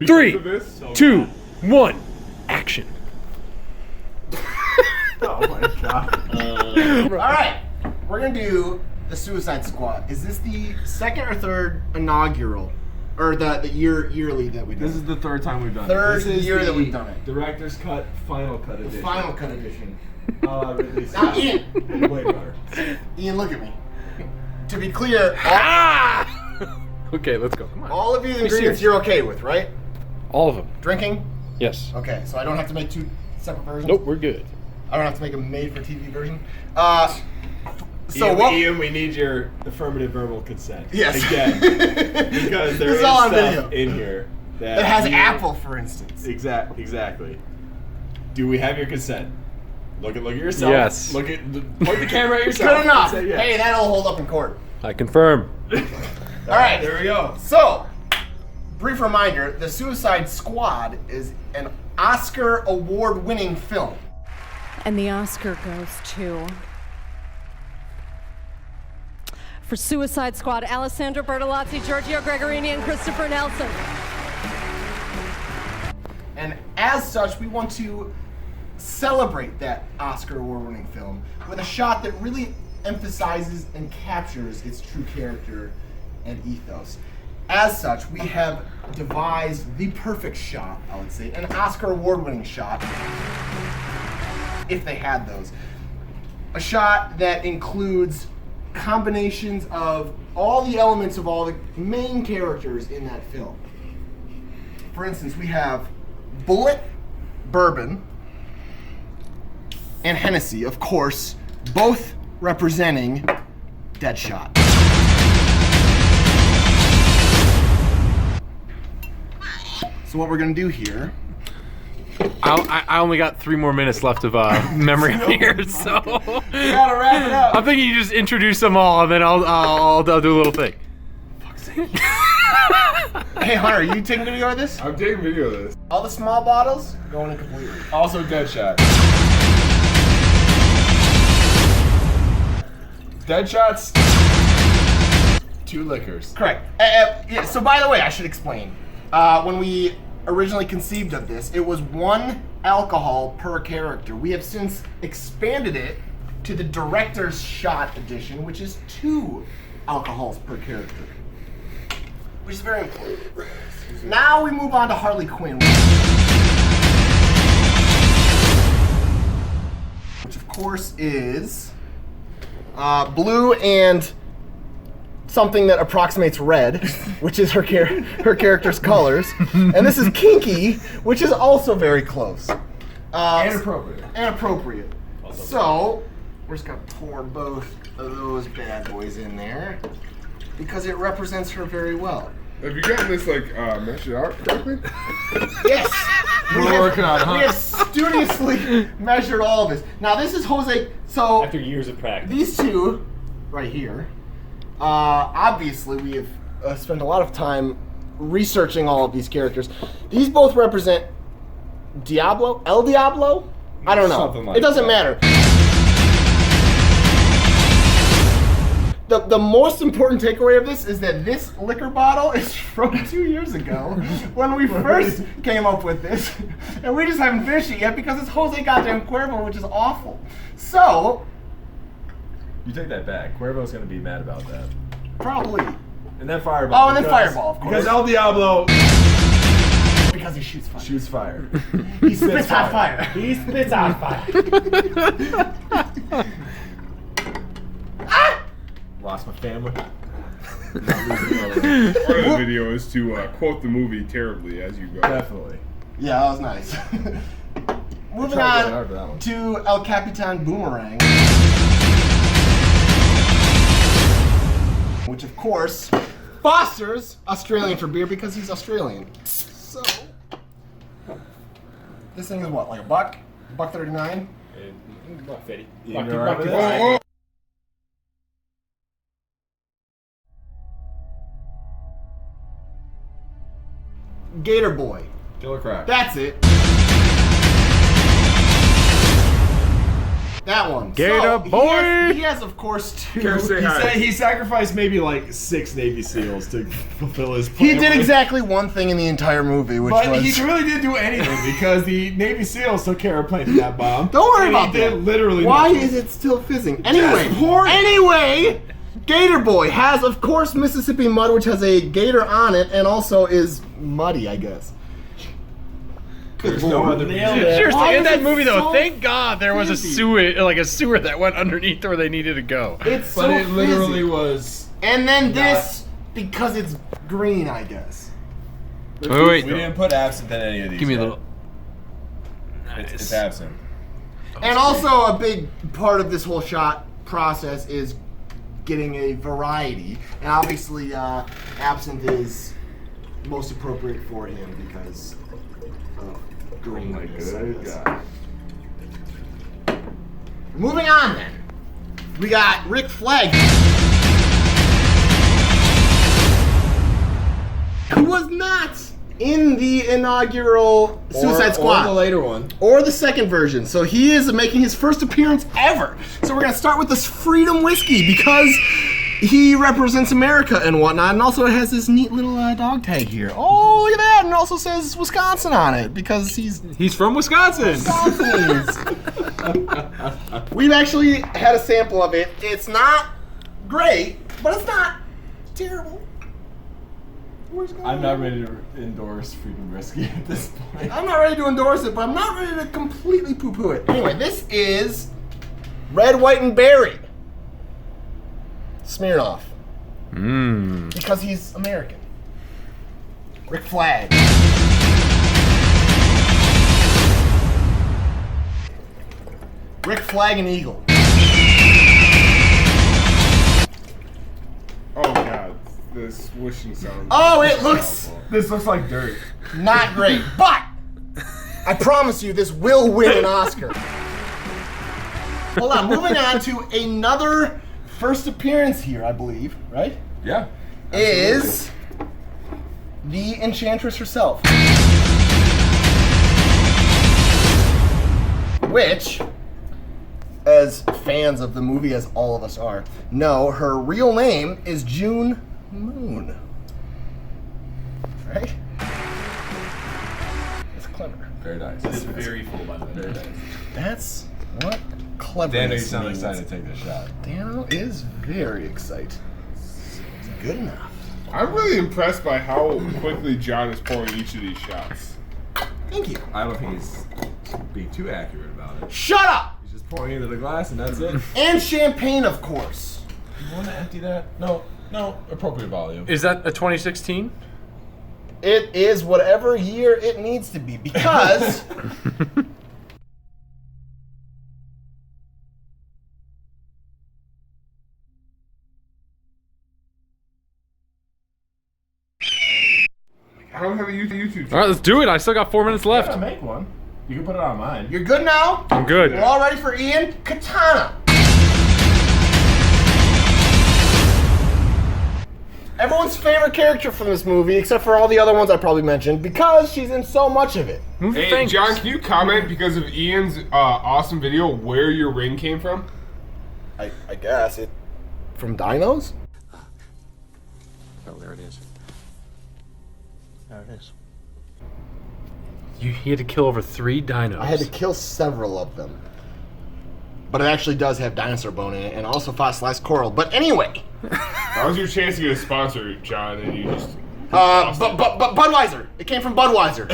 3, 2, 1, action. Oh my god. Alright, we're gonna do the Suicide Squad. Is this the second or third inaugural? Or the yearly that we did? This is the third time we've done it. Third This is year that the we've done it. Director's cut, final cut edition. Final cut edition. Ridley Now, Scott. Ian. Way better. Ian, look at me. To be clear, Okay, let's go. Come on. all of these ingredients serious. you're okay with, right? All of them. Drinking? Yes. Okay, so I don't have to make 2 separate versions? Nope, we're good. I don't have to make a made-for-TV version? Ian, we need your affirmative verbal consent. Yes. Again. Because there This is is all on stuff video. in here It has you- apple, for instance. Exactly. Do we have your consent? Look at yourself. Yes. Point the camera at yourself. Good enough. And say yes. Hey, that'll hold up in court. I confirm. All right, There we go. So, brief reminder, The Suicide Squad is an Oscar award-winning film. And the Oscar goes to... For Suicide Squad, Alessandro Bertolazzi, Giorgio Gregorini, and Christopher Nelson. And as such, we want to celebrate that Oscar award-winning film with a shot that really emphasizes and captures its true character and ethos. As such, we have devised the perfect shot, I would say, an Oscar award-winning shot, if they had those. A shot that includes combinations of all the elements of all the main characters in that film. For instance, we have Bullet, Bourbon, and Hennessy, of course, both representing Deadshot. So what we're gonna do here... I only got 3 more minutes left of memory here, so We gotta wrap it up. I'm thinking you just introduce them all, and then I'll do a little thing. Hey Hunter, are you taking video of this? I'm taking video of this. All the small bottles going in completely. Also Deadshot. Deadshot's 2 liquors. Correct. Yeah, so by the way, I should explain. When we originally conceived of this, it was 1 alcohol per character. We have since expanded it to the director's shot edition, which is 2 alcohols per character, which is very important. Now we move on to Harley Quinn, which of course is blue and something that approximates red, which is her character's colors, and this is Kinky, which is also very close. And appropriate. And appropriate. So we're just gonna pour both of those bad boys in there because it represents her very well. Have you gotten this measured out correctly? Yes. We're working on it, We have studiously measured all of this. Now this is Jose. So After years of practice. these 2 right here. Obviously, we have spent a lot of time researching all of these characters. These both represent Diablo? El Diablo? I don't know. Something like it doesn't matter. The most important takeaway of this is that this liquor bottle is from 2 years ago when we first came up with this, and we just haven't finished it yet because it's Jose Goddamn Cuervo, which is awful. So, You take that back. Cuervo's gonna be mad about that. probably. And then Fireball. Oh, and then Fireball, of course. Because El Diablo Because he shoots fire. shoots fire. He spits hot fire. He spits out fire. Lost my family. Part of the video is to quote the movie terribly as you go. Definitely. Yeah, that was nice. Moving Try to get hard for that on one. to El Capitan Boomerang. Which, of course, Foster's Australian for beer because he's Australian. So, this thing is what, like $1.39? $1.50. You alright with Oh, oh. Gator Boy. Killer Crack. That's it. That one. Gator So, boy! He has, of course, two. Care say hi. He sacrificed maybe like 6 Navy SEAls to fulfill his He plan. did exactly one thing in the entire movie, which But was... he really didn't do anything because the Navy SEAls took care of planting that bomb. Don't worry And about he that. did literally Why nothing. is it still fizzing? Anyway, pour it. Gator Boy has, of course, Mississippi mud, which has a gator on it, and also is muddy, I guess. There's no other Nailed reason. it. Seriously, Why in is that it movie though, so thank God there was a fizzy? sewer that went underneath where they needed to go. It's But so it literally fizzy. was. And then this, because it's green, I guess. Wait, We didn't put absinthe in any of these. give me a yet. little. It's absinthe. And also a big part of this whole shot process is getting a variety. And obviously, absinthe is most appropriate for him because of green. Oh my I good guess. God. Moving on then. We got Rick Flag. Who was not in the inaugural Suicide Squad. Or the later one. Or the second version. So he is making his first appearance ever. So we're gonna start with this Freedom Whiskey because he represents America and whatnot, and also it has this neat little dog tag here. Oh, look at that! And it also says Wisconsin on it because he's He's from Wisconsin. We've actually had a sample of it. It's not great, but it's not terrible. I'm not ready to endorse Freedom Whiskey at this point. I'm not ready to endorse it, but I'm not ready to completely poo-poo it. Anyway, this is Red, White, and Berry. Smirnoff. Mmm. Because he's American. Rick Flag. Rick Flag and Eagle. Oh god, this wishing sound. Oh, it looks This looks like dirt. not great, but I promise you this will win an Oscar. Hold on, moving on to another first appearance here, I believe, right? Yeah. Is the Enchantress herself. Which, as fans of the movie, as all of us are, know her real name is June Moon. Right? That's clever. Very nice. It's very full, by the way. Very nice. That's what cleverness Dano, you sound means. excited to take this shot. Dano is very excited. Good enough. I'm really impressed by how quickly John is pouring each of these shots. Thank you. I don't think he's being too accurate about it. Shut up! He's just pouring into the glass and that's it. And champagne, of course. You want to empty that? No, appropriate volume. Is that a 2016? It is whatever year it needs to be because I don't have a YouTube All right, let's do it. I still got 4 minutes left. Yeah, make one. You can put it on mine. you're good now. I'm good. We're all ready for Ian. Katana. Everyone's favorite character from this movie, except for all the other ones I probably mentioned, because she's in so much of it. Hey, Thanks. John, can you comment because of Ian's awesome video where your ring came from? I guess it from dinos. Oh, there it is. There it is. He had to kill over 3 dinos. I had to kill several of them, but it actually does have dinosaur bone in it, and also fossilized coral. But anyway. That was your chance to get a sponsor, John, and you just... But Budweiser. It came from Budweiser.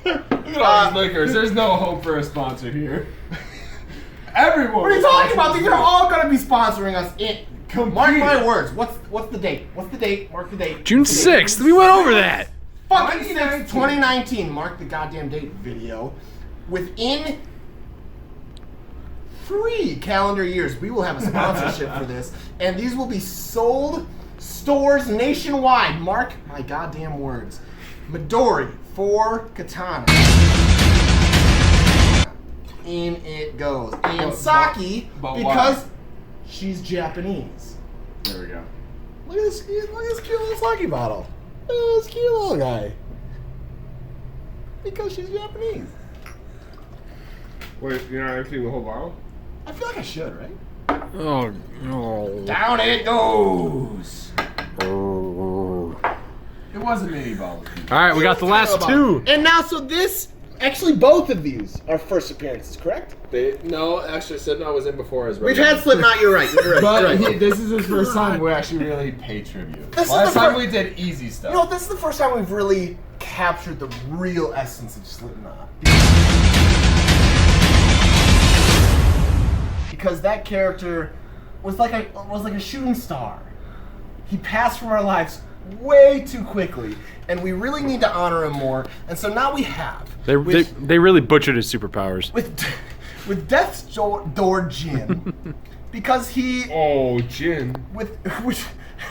Look at all these liquors. There's no hope for a sponsor here. Everyone. What are you talking about? These are all going to be sponsoring us. Mark Compete. my words. What's the date? What's the date? Mark the date. June 6th. We went over that. Fucking 2019. Mark the goddamn date video. Within 3 calendar years, we will have a sponsorship for this, and these will be sold stores nationwide. Mark my goddamn words. Midori for Katana. In it goes. And Saki, but because she's Japanese. There we go. Look at this cute little Saki bottle. Look at this cute little guy. Because she's Japanese. Wait, you're not emptying the whole bottle? I feel like I should, right? Oh, no. Down it goes. It wasn't mini balls. All right, we got the last two. And now, so this, actually both of these are first appearances, correct? No, actually, Slipknot was in before as well. We've had Slipknot, you're right. You're right. But you're right. this is his first time we actually really pay tribute. This is Last the time fir- we did easy stuff. You know, this is the first time we've really captured the real essence of Slipknot. Because that character was like a shooting star. He passed from our lives way too quickly, and we really need to honor him more. And so now we have They really butchered his superpowers. with Death's Door Jin, because he Jin.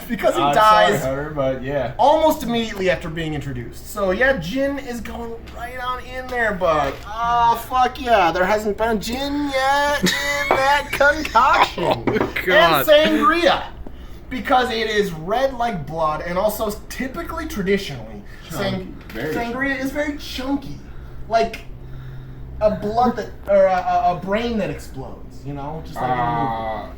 because he Sorry, dies Hunter, but yeah. almost immediately after being introduced. So yeah, Jin is going right on in there, but fuck yeah, there hasn't been a Jin yet in that concoction. God. And sangria, because it is red like blood, and also typically, traditionally, Very sangria is very chunky, like a blood that or a brain that explodes. You know, just like in a movie.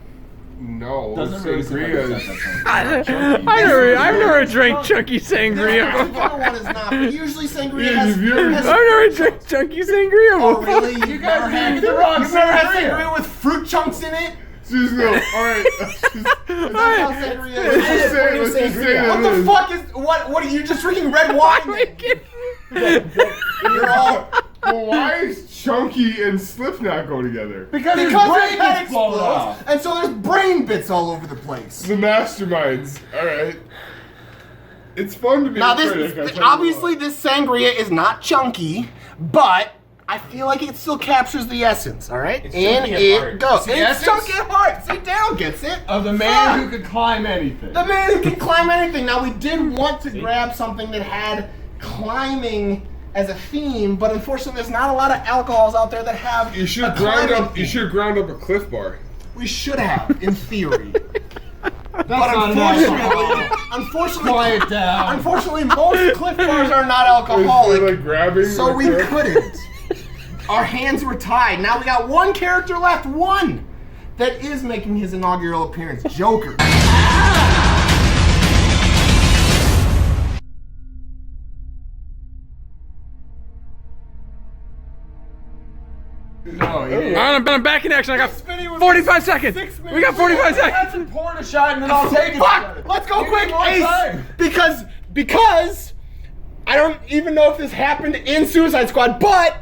No. Doesn't really Sangria seem is- like I've never drank chunky sangria The before. other one is not, but usually sangria Yeah, has, have you ever- has I've never drank chunky sangria Oh, before. really? You guys drank the wrong You've never had sangria. sangria with fruit chunks in it? Just no. All right. That's how sangria is. Let's just say- let's just say that What the is- fuck is what are you just drinking red wine? You're all Well, why is Chunky and Slipknot go together? because his because brain his head gets blown explodes, off. and so there's brain bits all over the place. The masterminds. All right. It's fun to be Now a critic. I tell you obviously what. this sangria is not chunky, but I feel like it still captures the essence, all right? It's In chunky at it heart. goes. The It's essence? chunky at heart. See, Daryl gets it. Of the man who could climb anything. The man who can climb anything. Now, we did want to grab something that had climbing as a theme, but unfortunately, there's not a lot of alcohols out there that have. You should a have ground climbing up. You theme. should have ground up a Cliff Bar. We should have, in theory. That's But not unfortunately, Quiet down. unfortunately, most Cliff Bars are not Instead of, alcoholic, like grabbing. so like we that. couldn't. Our hands were tied. Now we got one character left, one that is making his inaugural appearance, Joker. No, All right, I'm back in action. I got Spinny with 45 seconds. 6 minutes. We got 45 seconds. That's important a shot and then I'll take it. Fuck! Let's go Give quick, me more Ace! time. Because I don't even know if this happened in Suicide Squad, but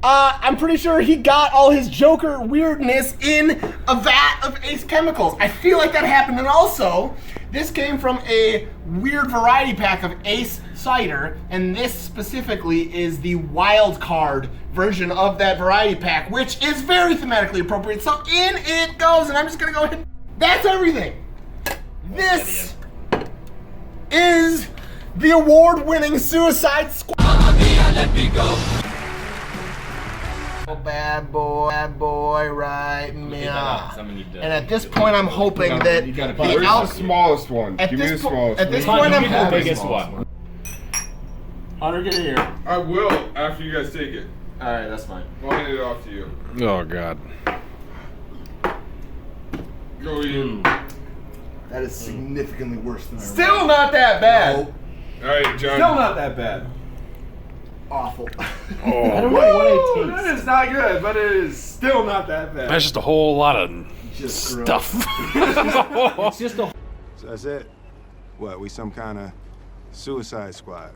I'm pretty sure he got all his Joker weirdness in a vat of Ace chemicals. I feel like that happened, and also this came from a weird variety pack of Ace cider, and this specifically is the wild card version of that variety pack, which is very thematically appropriate. So in it goes, and I'm just gonna go ahead. That's everything. This is the award-winning Suicide Squad. Oh, bad boy, right now. And at this point, I'm hoping that You gotta the put- Where's al- the smallest one? at Give me the this po- smallest at this one. point, I'm the hoping. biggest one. Hunter, get here. I will after you guys take it. Alright, that's fine. I'll hand it off to you. Oh God. Go Ian. That is significantly worse than I Still not that bad. remember. All right, John. Still not that bad. Awful. I don't know what I Woo! That taste. is not good, but it is still not that bad. That's just a whole lot of Just gross. stuff. It's just a So that's it. What, we some kind of Suicide Squad?